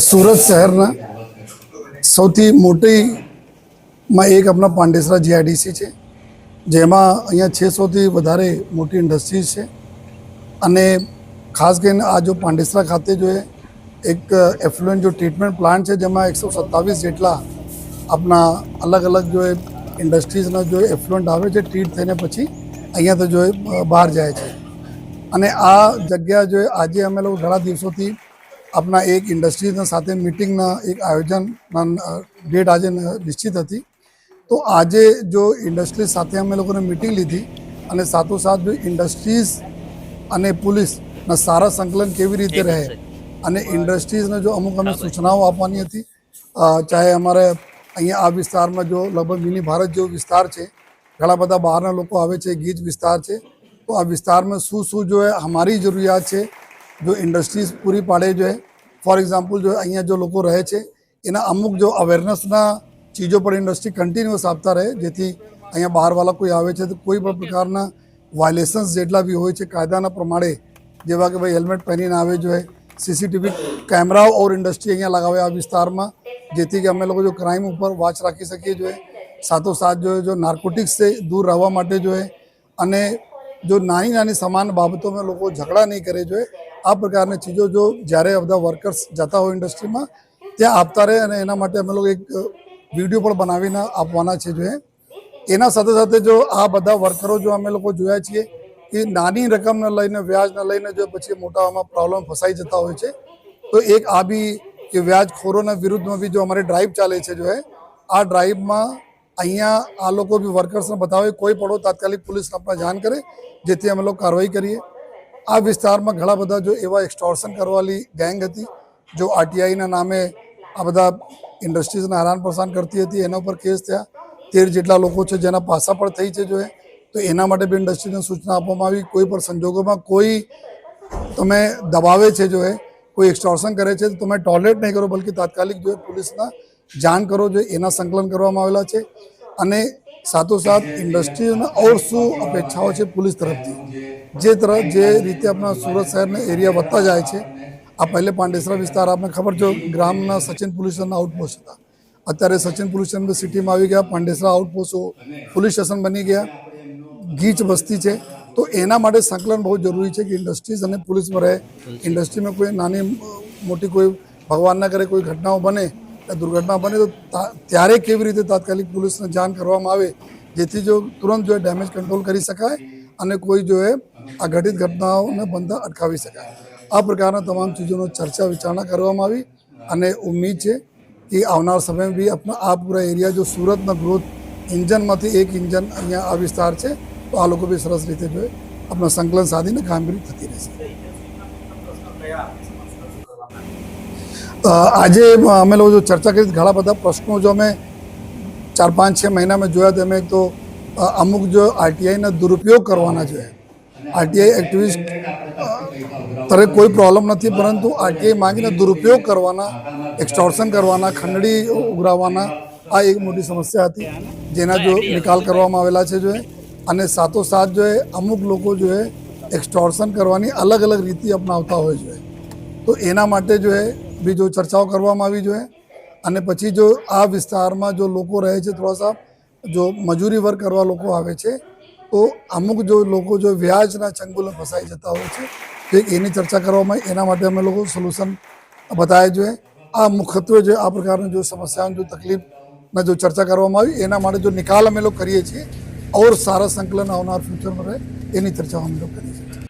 સુરત શહેરના સૌથી મોટીમાં એક આપણા પાંડેસરા જીઆઈડીસી છે, જેમાં અહીંયા 600થી વધારે મોટી ઇન્ડસ્ટ્રીઝ છે અને ખાસ કરીને આ જો પાંડેસરા ખાતે જો એક એફ્લુએન્ટ જો ટ્રીટમેન્ટ પ્લાન્ટ છે, જેમાં 127 જેટલા આપણા અલગ અલગ જો ઇન્ડસ્ટ્રીઝના જો એફ્લુએન્ટ આવે છે, ટ્રીટ થઈને પછી અહીંયાથી જો બહાર જાય છે. અને આ જગ્યા જો આજે અમે લોકો ઘણા દિવસોથી આપણા એક ઇન્ડસ્ટ્રીઝના સાથે મિટિંગના એક આયોજનના ડેટ આજે નિશ્ચિત હતી. તો આજે જો ઇન્ડસ્ટ્રીઝ સાથે અમે લોકોને મિટિંગ લીધી અને સાથોસાથ જો ઇન્ડસ્ટ્રીઝ અને પોલીસના સારા સંકલન કેવી રીતે રહે અને ઇન્ડસ્ટ્રીઝને જો અમુક અમે સૂચનાઓ આપવાની હતી. ચાહે અમારે અહીંયા આ વિસ્તારમાં જો લગભગ મિની ભારત જેવો વિસ્તાર છે, ઘણા બધા બહારના લોકો આવે છે, ગીચ વિસ્તાર છે, તો આ વિસ્તારમાં શું શું જો અમારી જરૂરિયાત છે જો ઇન્ડસ્ટ્રીઝ પૂરી પાડે જો ફોર એક્ઝામ્પલ જો અહીંયા જો લોકો રહે છે એના અમુક જો અવેરનેસના ચીજો પર ઇન્ડસ્ટ્રી કન્ટિન્યુઅસ આપતા રહે, જેથી અહીંયા બહારવાળા કોઈ આવે છે તો કોઈ પણ પ્રકારના વાયોલેશન્સ જેટલા બી હોય છે કાયદાના પ્રમાણે, જેવા કે ભાઈ હેલ્મેટ પહેરીને આવે જોઈએ, સીસીટીવી કેમેરાઓ ઓર ઇન્ડસ્ટ્રી અહીંયા લગાવે આ વિસ્તારમાં, જેથી કે અમે લોકો જો ક્રાઇમ ઉપર વોચ રાખી શકીએ જોઈએ. સાથોસાથ જો નાર્કોટિક્સથી દૂર રહેવા માટે જોઈએ અને જો નાની નાની સમાન બાબતોમાં લોકો ઝઘડા નહીં કરે જોઈએ. આ પ્રકારની ચીજો જો જ્યારે બધા વર્કર્સ જતા હોય ઇન્ડસ્ટ્રીમાં ત્યાં આપતા રહે અને એના માટે અમે લોકો એક વિડીયો પણ બનાવીને આપવાના છે જોઈએ. એના સાથે સાથે જો આ બધા વર્કરો જો અમે લોકો જોયા છીએ કે નાની રકમને લઈને વ્યાજને લઈને જો પછી મોટામાં પ્રોબ્લેમ ફસાઈ જતા હોય છે, તો એક આ બી કે વ્યાજખોરોના વિરુદ્ધમાં બી જો અમારી ડ્રાઈવ ચાલે છે જો આ ડ્રાઈવમાં અહીંયા આ લોકો બી વર્કર્સને બતાવે, કોઈ પડો તાત્કાલિક પોલીસને આપણે જાણ કરે, જેથી અમે લોકો કાર્યવાહી કરીએ. આ વિસ્તારમાં ઘણા બધા જો એવા એક્સટોર્શન કરવાલી ગેંગ હતી જો આરટીઆઈના નામે આ બધા ઇન્ડસ્ટ્રીઝને હેરાન પરેશાન કરતી હતી. એના ઉપર કેસ થયા, 13 જેટલા લોકો છે જેના પાસા પણ થઈ છે જો તો એના માટે બી ઇન્ડસ્ટ્રીને સૂચના આપવામાં આવી. કોઈ પણ સંજોગોમાં કોઈ તમે દબાવે છે જો કોઈ એક્સટોર્શન કરે છે તો તમે ટોલરેટ નહીં કરો, બલકે તાત્કાલિક જો પોલીસના જાણ કરો જો એના સંકલન કરવામાં આવેલા છે. અને સાથોસાથ ઇન્ડસ્ટ્રીના ઓર શું અપેક્ષાઓ છે પોલીસ તરફથી, જે રીતે આપણા સુરત શહેરના એરિયા વધતા જાય છે. આ પહેલે પાંડેસરા વિસ્તાર આપને ખબર જો ગ્રામના સચિન પોલીસ સ્ટેશનના આઉટપોસ્ટ હતા, અત્યારે સચિન પોલીસ સ્ટેશન સિટીમાં આવી ગયા, પાંડેસરા આઉટપોસ્ટ પોલીસ સ્ટેશન બની ગયા, ગીચ વસ્તી છે. તો એના માટે સંકલન બહુ જરૂરી છે કે ઇન્ડસ્ટ્રીઝ અને પોલીસમાં રહે. ઇન્ડસ્ટ્રીમાં કોઈ નાની મોટી કોઈ ભગવાન ના કરે કોઈ ઘટનાઓ બને, દુર્ઘટના બને તો ત્યારે કેવી રીતે તાત્કાલિક પોલીસને જાણ કરવામાં આવે, જેથી જો તુરંત જો ડેમેજ કંટ્રોલ કરી શકાય અને કોઈ જો આ ઘટિત ઘટનાઓને બંધ અટકાવી શકાય. આ પ્રકારના તમામ ચીજોનો ચર્ચા વિચારણા કરવામાં આવી અને ઉમ્મીદ છે કે આવનાર સમયમાં બી આ પૂરા એરિયા જો સુરતના ગ્રોથ ઇન્જનમાંથી એક ઇન્જન અહીંયા આ વિસ્તાર છે, તો આ લોકો બી સરસ રીતે જો આપણા સંકલન સાધીને કામગીરી થતી રહેશે. આજે અમે લોકો જો ચર્ચા કરી ઘણા બધા પ્રશ્નો જો અમે 4-5-6 મહિનામાં જોયા તો અમે એક તો અમુક જો આરટીઆઈના દુરુપયોગ કરવાના જોઈએ. આરટીઆઈ એક્ટિવિસ્ટ તરે કોઈ પ્રોબ્લેમ નથી, પરંતુ આરટીઆઈ માંગીને દુરુપયોગ કરવાના, એક્સટોર્શન કરવાના, ખંડણી ઉઘરાવવાના આ એક મોટી સમસ્યા હતી, જેના જો નિકાલ કરવામાં આવેલા છે જો અને સાથોસાથ જો અમુક લોકો જો એક્સટોર્શન કરવાની અલગ અલગ રીતિ અપનાવતા હોય છે. તો એના માટે જો બી જો ચર્ચાઓ કરવામાં આવી જોઈએ. અને પછી જો આ વિસ્તારમાં જો લોકો રહે છે, થોડાસા જો મજૂરી વર્ક કરવા લોકો આવે છે, તો અમુક જો લોકો જો વ્યાજના ચંગુલમાં ફસાઈ જતા હોય છે, તો એની ચર્ચા કરવામાં આવી. એના માટે અમે લોકો સોલ્યુશન બતાવ્યા જોઈએ. આ મુખ્યત્વે જો આ પ્રકારની જો સમસ્યાઓ જો તકલીફના જો ચર્ચા કરવામાં આવી, એના માટે જો નિકાલ અમે લોકો કરીએ છીએ ઓર સારા સંકલન આવનાર ફ્યુચરમાં રહે એની ચર્ચાઓ અમે લોકો કરીએ છીએ.